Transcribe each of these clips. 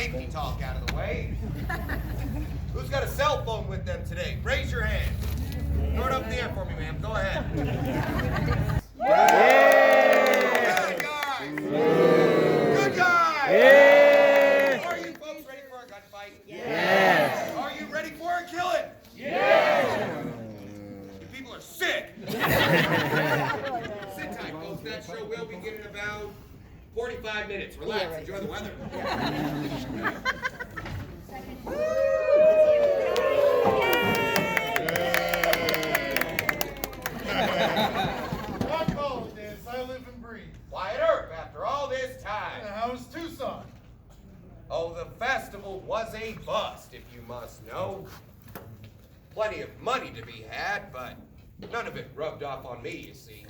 safety talk out of the way. Who's got a cell phone with them today? Raise your hand. Throw it up in the air for me, ma'am. Go ahead. Yeah. Good guys. Good guys. Yeah. Are you folks ready for a gunfight? Yes. Are you ready for a killing? Yes. You people are sick. Sit tight, folks. That show will begin in about 45 minutes. Relax. Enjoy the weather. I call it this. I live and breathe. Wyatt Earp, after all this time. How's Tucson? Oh, the festival was a bust, if you must know. Plenty of money to be had, but none of it rubbed off on me, you see.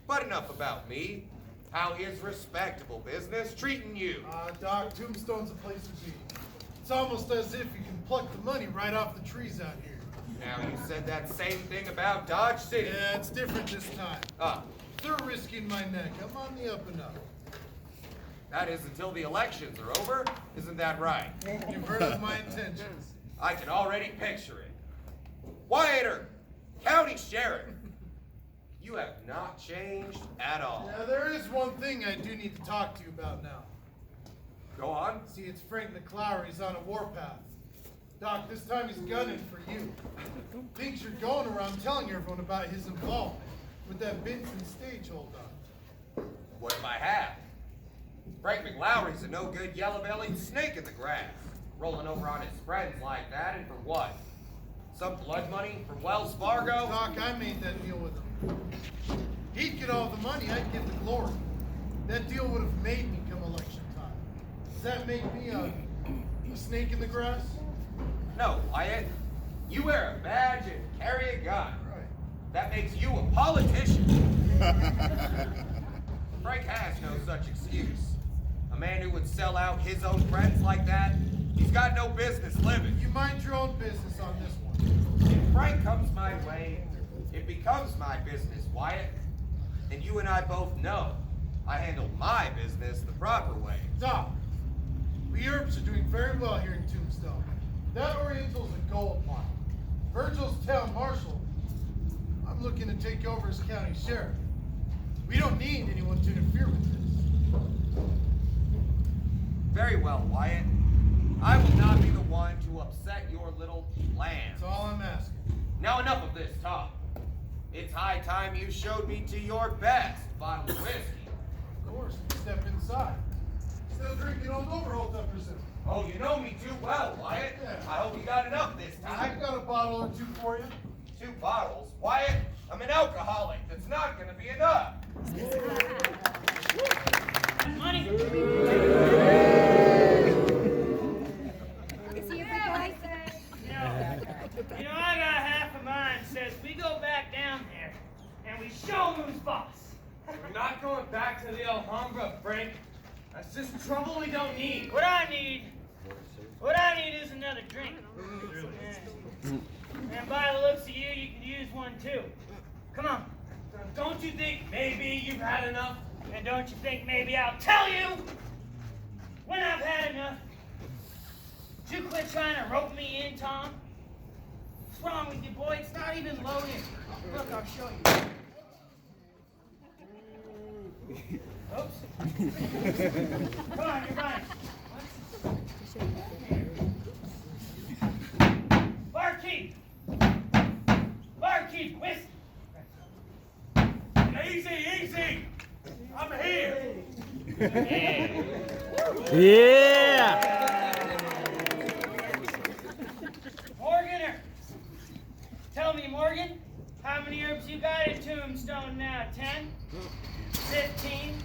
But enough about me. How is respectable business treating you? Doc, Tombstone's a place to be. It's almost as if you can pluck the money right off the trees out here. Now, you said that same thing about Dodge City. Yeah, it's different this time. Ah, They're risking my neck. I'm on the up and up. that is until the elections are over. Isn't that right? You've heard of my intentions. I can already picture it. Wyatt Earp, County Sheriff. You have not changed at all. Now, there is one thing I do need to talk to you about now. Go on. See, it's Frank McLaury. He's on a warpath. Doc, this time he's gunning for you. Thinks you're going around telling everyone about his involvement with that Benson stage holdup. What if I have? Frank McLaury's a no-good yellow-bellied snake in the grass, rolling over on his friends like that, and for what? Some blood money from Wells Fargo? Doc, I made that deal with him. He'd get all the money, I'd get the glory. That deal would have made me come election time. Does that make me a snake in the grass? No, Wyatt. You wear a badge and carry a gun. Right. That makes you a politician. Frank has no such excuse. A man who would sell out his own friends like that, he's got no business living. You mind your own business on this one. If Frank comes my way, it becomes my business, Wyatt. And you and I both know I handle my business the proper way. Doc, we Earps are doing very well here in Tombstone. That Oriental's a gold mine. Virgil's town marshal. I'm looking to take over as county sheriff. We don't need anyone to interfere with this. Very well, Wyatt. I will not be the one to upset your little plans. That's all I'm asking. Now enough of this talk. It's high time you showed me to your best bottle of whiskey. Of course, step inside. Still drinking old Overholt, I presume. Oh, you know me too well, Wyatt. Yeah. I hope you got enough this I time. got a bottle or two for you. 2 bottles? Wyatt, I'm an alcoholic. That's not going to be enough. Money. You know, I got half of mine says we go back down there and we show them who's boss. We're not going back to the Alhambra, Frank. That's just trouble we don't need. What I need is another drink. And by the looks of you, you can use one too. Come on. Don't you think maybe you've had enough? And don't you think maybe I'll tell you when I've had enough? Would you quit trying to rope me in, Tom? What's wrong with you, boy? It's not even loaded. Look, I'll show you. Oops. Come on, you're right. Barkeep! Barkeep, whiskey! Easy! I'm here! Yeah. Morganer! Tell me, Morgan, how many herbs you got in Tombstone now? 10? 15?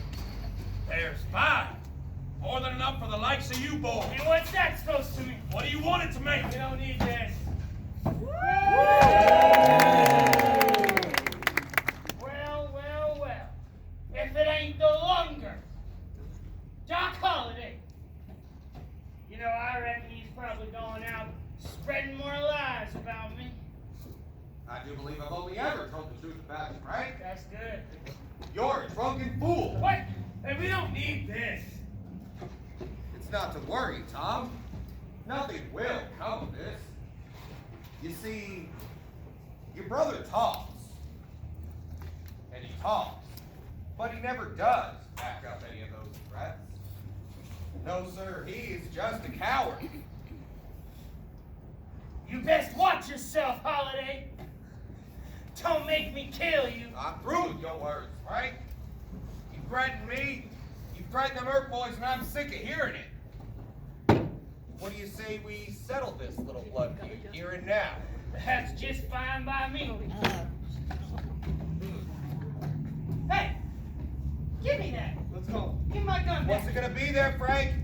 There's 5. More than enough for the likes of you boys. And what's that supposed to mean? What do you want it to make? We don't need this. Well. If it ain't no longer Doc Holliday. You know, I reckon he's probably going out spreading more lies about me. I do believe I've only ever told the truth about you, Frank. That's good. You're a drunken fool. What? Hey, we don't need this. It's not to worry, Tom. Nothing will come of this. You see, your brother talks. And he talks. But he never does back up any of those threats. No, sir, he is just a coward. You best watch yourself, Holiday. Don't make me kill you. I'm through with your words, Frank. You threaten me, you threaten the Merc boys, and I'm sick of hearing it. What do you say we settle this little blood feud here and now? That's just fine by me. Hey! Give me that! Let's go. Give my gun What's back! it gonna be there, Frank?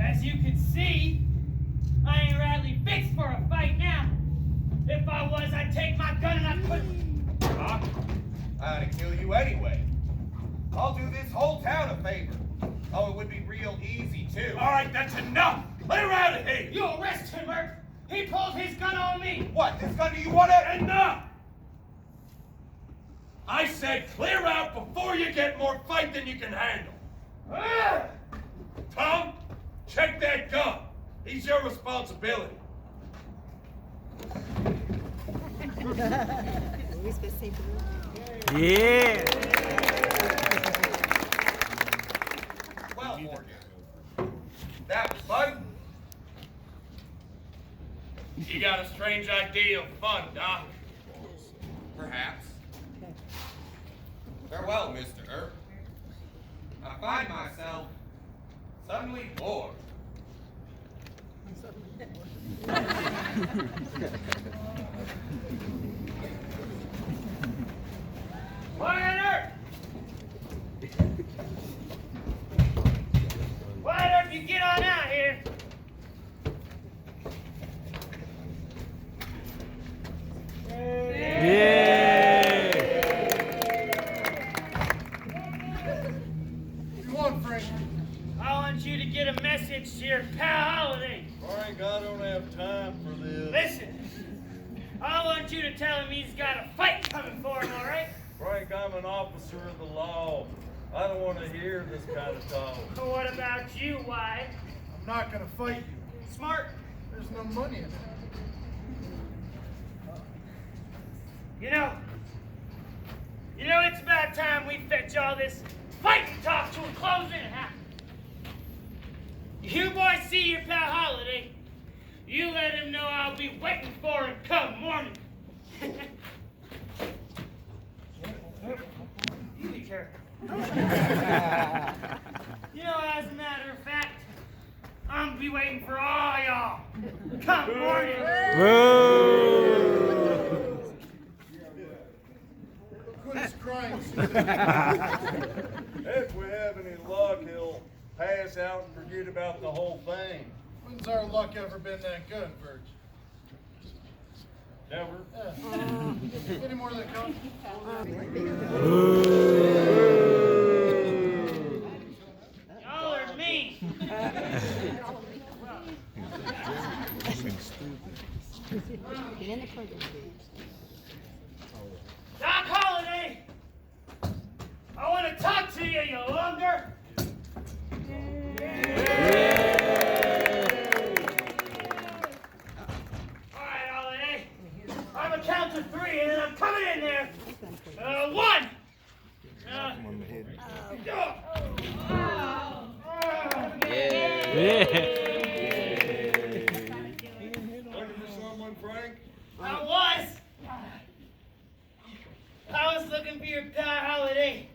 As you can see, I ain't rightly fixed for a fight now. If I was, I'd take my gun and I'd put it... Huh? I'd kill you anyway. I'll do this whole town a favor. Oh, it would be real easy, too. All right, that's enough. Clear out of here. You arrest him, Merc! He pulled his gun on me! What, this gun, do you want it? Enough. I said clear out before you get more fight than you can handle. Ah! Tom, check that gun. He's your responsibility. Yeah. Well, Morgan, that was fun. You got a strange idea of fun, Doc. Perhaps. Farewell, Mr. Earp. I find myself suddenly bored. Why on earth? Why on earth you get on out here? You want, Frank? I want you to get a message to your pal Holiday. Frank, I don't have time for this. Listen, I want you to tell him he's got a fight coming for him, all right? Frank, I'm an officer of the law. I don't want to hear this kind of talk. But what about you, Wyatt? I'm not gonna fight you. Smart. There's no money in it. You know, it's about time we fetch all this fighting talk to a close in, huh? You boys see your pal Holiday. You let him know I'll be waiting for him come morning. You be careful. You know, as a matter of fact, I'm gonna be waiting for all y'all. Come morning. Quit his crying. If we have any luck, he'll pass out and forget about the whole thing. When's our luck ever been that good, Virg? Never. Yeah. Any more than comes? Y'all are mean. Doc Holiday, I want to talk to you, you lunger. All right, Holiday. I'm gonna count to 3, and then I'm coming in there. 1. Looking for someone, Frank? I was looking for your pal Holiday.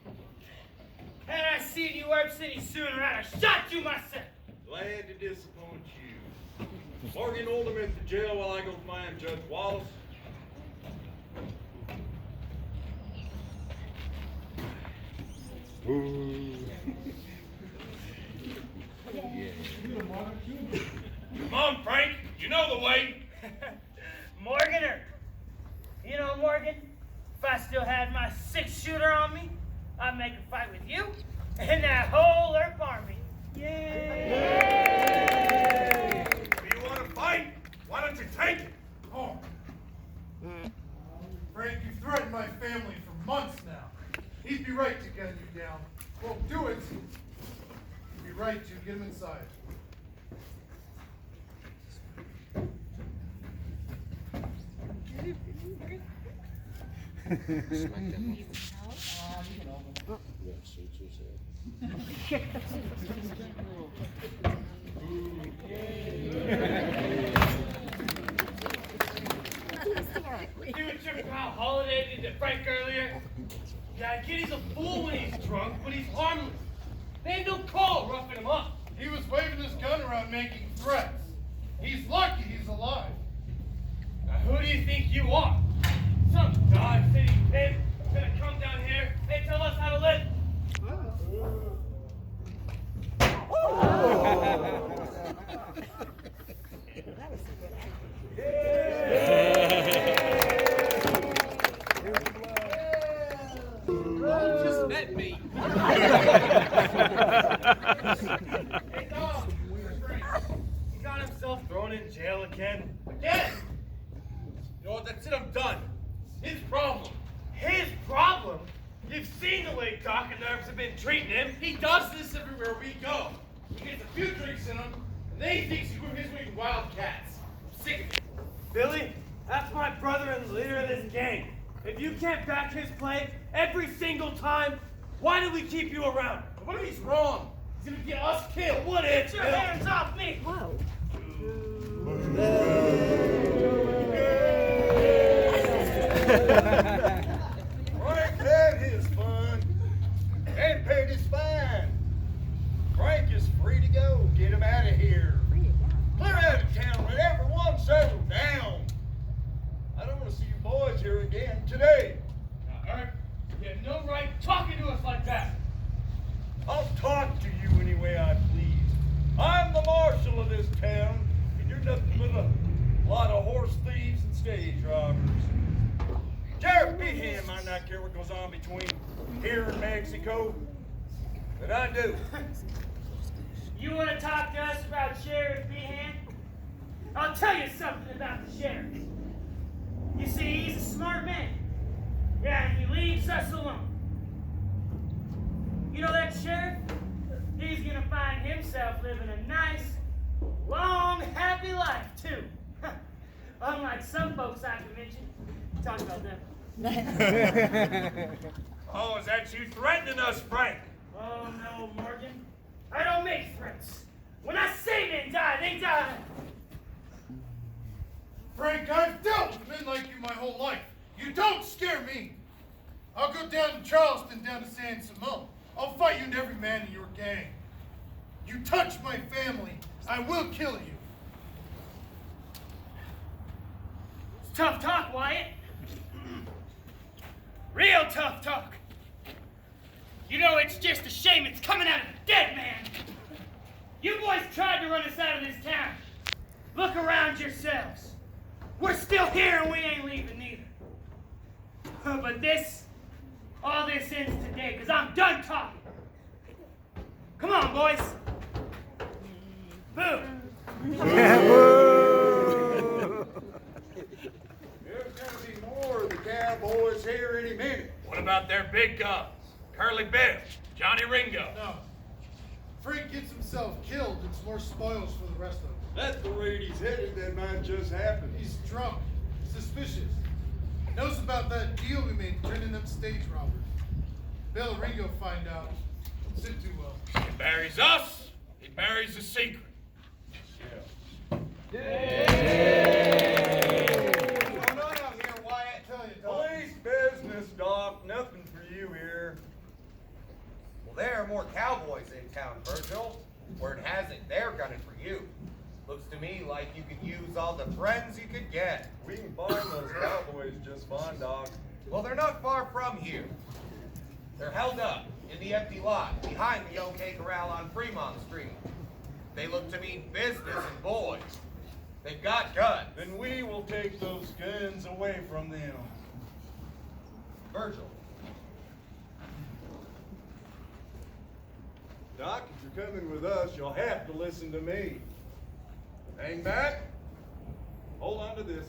And I seen you Warp City sooner, and I shot you myself. Glad to disappoint you. Morgan, hold him at the jail while I go find Judge Wallace. Come on, Frank. You know the way. Morganer. You know, Morgan, if I still had my 6-shooter on me, I'd make a fight with you and that whole Earp army. Yay! Do you want to fight? Why don't you take it? Oh. Frank, you've threatened my family for months now. He'd be right to gun you down. Won't do it. He'd be right to. Get him inside. You were tripping how Holiday did to Frank earlier? Yeah, I get he's a fool when he's drunk, but he's harmless. They ain't no call roughing him up. He was waving his gun around making threats. He's lucky he's alive. Now, who do you think you are? Some Dodge City pimp gonna come down here and tell us how to live? You just met me. Hey, Dom, he got himself thrown in jail again. Again! You know what? That's it. I'm done. His problem. His problem? You've seen the way Doc and Nerves have been treating him. He does this everywhere we go. He gets a few drinks in him, and then he thinks we're his way to Wildcats. I'm sick of it. Billy, that's my brother and the leader of this gang. If you can't back his play every single time, why do we keep you around? What if he's wrong? He's gonna get us killed. What if? Get your hands off me! Frank had his fun and paid his fine. Frank is free to go. Get him out of here. Clear out of town. Let everyone settle down. I don't want to see you boys here again today. Now, Eric, you have no right talking to us like that. I'll talk to you any way I please. I'm the marshal of this town, and you're nothing but a lot of horse thieves and stage robbers. Sheriff Behan might not care what goes on between here and Mexico, but I do. You want to talk to us about Sheriff Behan? I'll tell you something about the sheriff. You see, he's a smart man. Yeah, and he leaves us alone. You know that sheriff? He's gonna find himself living a nice, long, happy life, too. Unlike some folks I can mention. Talk about them. Oh, is that you threatening us, Frank? Oh, no, Morgan. I don't make threats. When I say they die, they die. Frank, I've dealt with men like you my whole life. You don't scare me. I'll go down to Charleston, down to San Simone. I'll fight you and every man in your gang. You touch my family, I will kill you. It's tough talk, Wyatt. Real tough talk. You know, it's just a shame it's coming out of a dead man. You boys tried to run us out of this town. Look around yourselves. We're still here and we ain't leaving neither. But all this ends today, because I'm done talking. Come on, boys. Boo. There's gonna be more of the cowboys here any minute. What about their big guns? Curly Bill, Johnny Ringo. No. Frank gets himself killed, it's more spoils for the rest of them. At the rate he's headed, that might just happen. He's drunk, suspicious. Knows about that deal we made turning them stage robbers. Bill and Ringo find out. Don't sit too well. He buries us, he buries the secret. What's going on out here, Wyatt? Tell you, Doc. Police business, Doc. Nothing for you here. Well, there are more cowboys in town, Virgil. Word has it, they're gunning for you. Looks to me like you could use all the friends you could get. We can find those cowboys just fine, Doc. Well, they're not far from here. They're held up in the empty lot behind the OK Coral on Fremont Street. They look to mean business and boys. They've got guns. Then we will take those guns away from them. Virgil, Doc, if you're coming with us, you'll have to listen to me. Hang back. Hold on to this.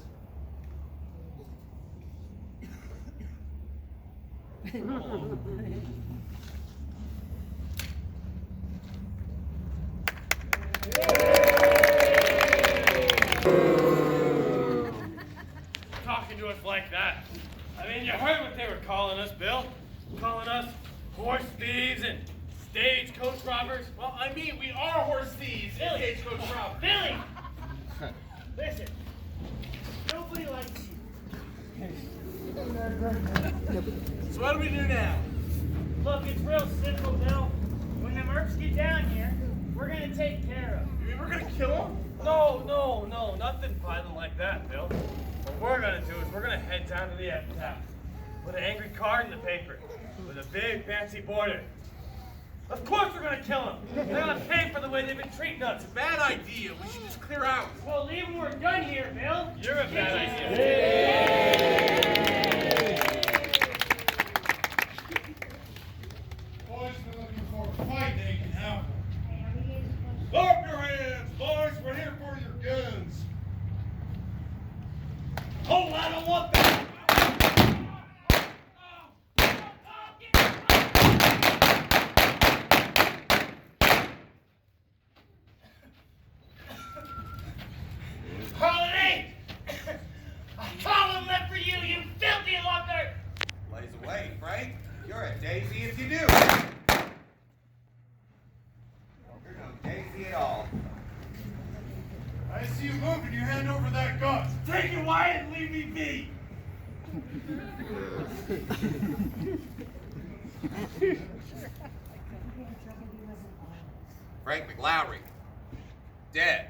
mean, you heard what they were calling us, Bill. Calling us horse thieves and stagecoach robbers. Well, I mean, we are horse thieves and Billy. stagecoach robbers. Billy! Listen, nobody likes you. So what do we do now? Look, it's real simple, Bill. When the mercs get down here, we're gonna take care of them. You mean we're gonna kill him? No, nothing violent like that, Bill. What we're gonna do is we're gonna head down to the epitaph with an angry card in the paper with a big fancy border. Of course we're gonna kill them. They're gonna pay for the way they've been treating us. Bad idea. We should just clear out. Well, leave when we're done here, Bill. You're a bad idea. Boys been looking for a fight they can have. Up your hands, boys. We're here for your guns. Oh, I don't want that. Holiday! I call him left for you, you filthy lugger! Blaze away, Frank. You're a daisy if you do. You're no daisy at all. I see you moving your hand over that gun. Take it, Wyatt, and leave me be. Frank McLowry, dead.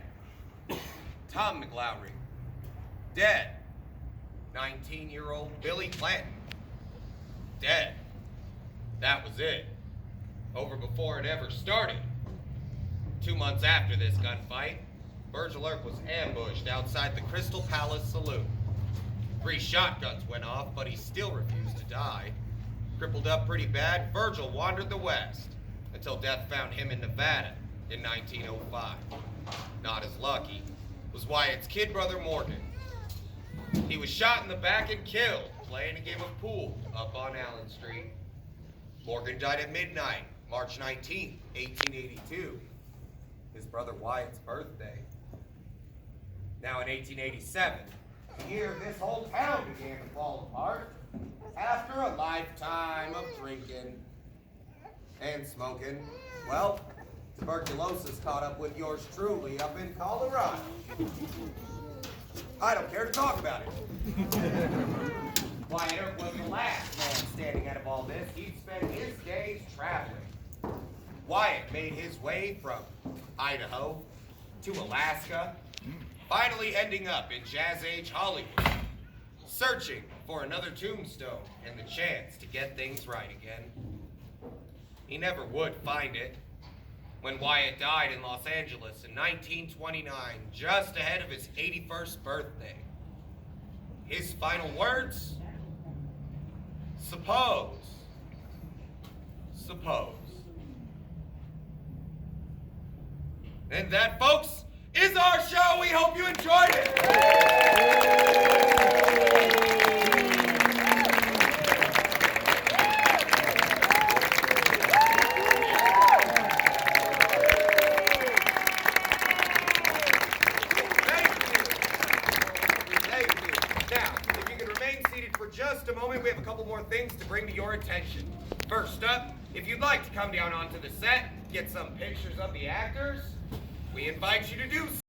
Tom McLowry, dead. 19-year-old Billy Clanton, dead. That was it. Over before it ever started. 2 months after this gunfight, Virgil Earp was ambushed outside the Crystal Palace Saloon. 3 shotguns went off, but he still refused to die. Crippled up pretty bad, Virgil wandered the West until death found him in Nevada in 1905. Not as lucky was Wyatt's kid brother Morgan. He was shot in the back and killed playing a game of pool up on Allen Street. Morgan died at midnight, March 19, 1882, his brother Wyatt's birthday. Now in 1887, the year this whole town began to fall apart after a lifetime of drinking and smoking. Well, tuberculosis caught up with yours truly up in Colorado. I don't care to talk about it. Wyatt Earp was the last man standing out of all this. He'd spent his days traveling. Wyatt made his way from Idaho to Alaska, finally ending up in Jazz Age Hollywood, searching for another tombstone and the chance to get things right again. He never would find it. When Wyatt died in Los Angeles in 1929, just ahead of his 81st birthday, his final words? Suppose. And that, folks, is our show. We hope you enjoyed it. Thank you. Now, if you can remain seated for just a moment, we have a couple more things to bring to your attention. First up, if you'd like to come down onto the set, get some pictures of the actors, we invite you to do so.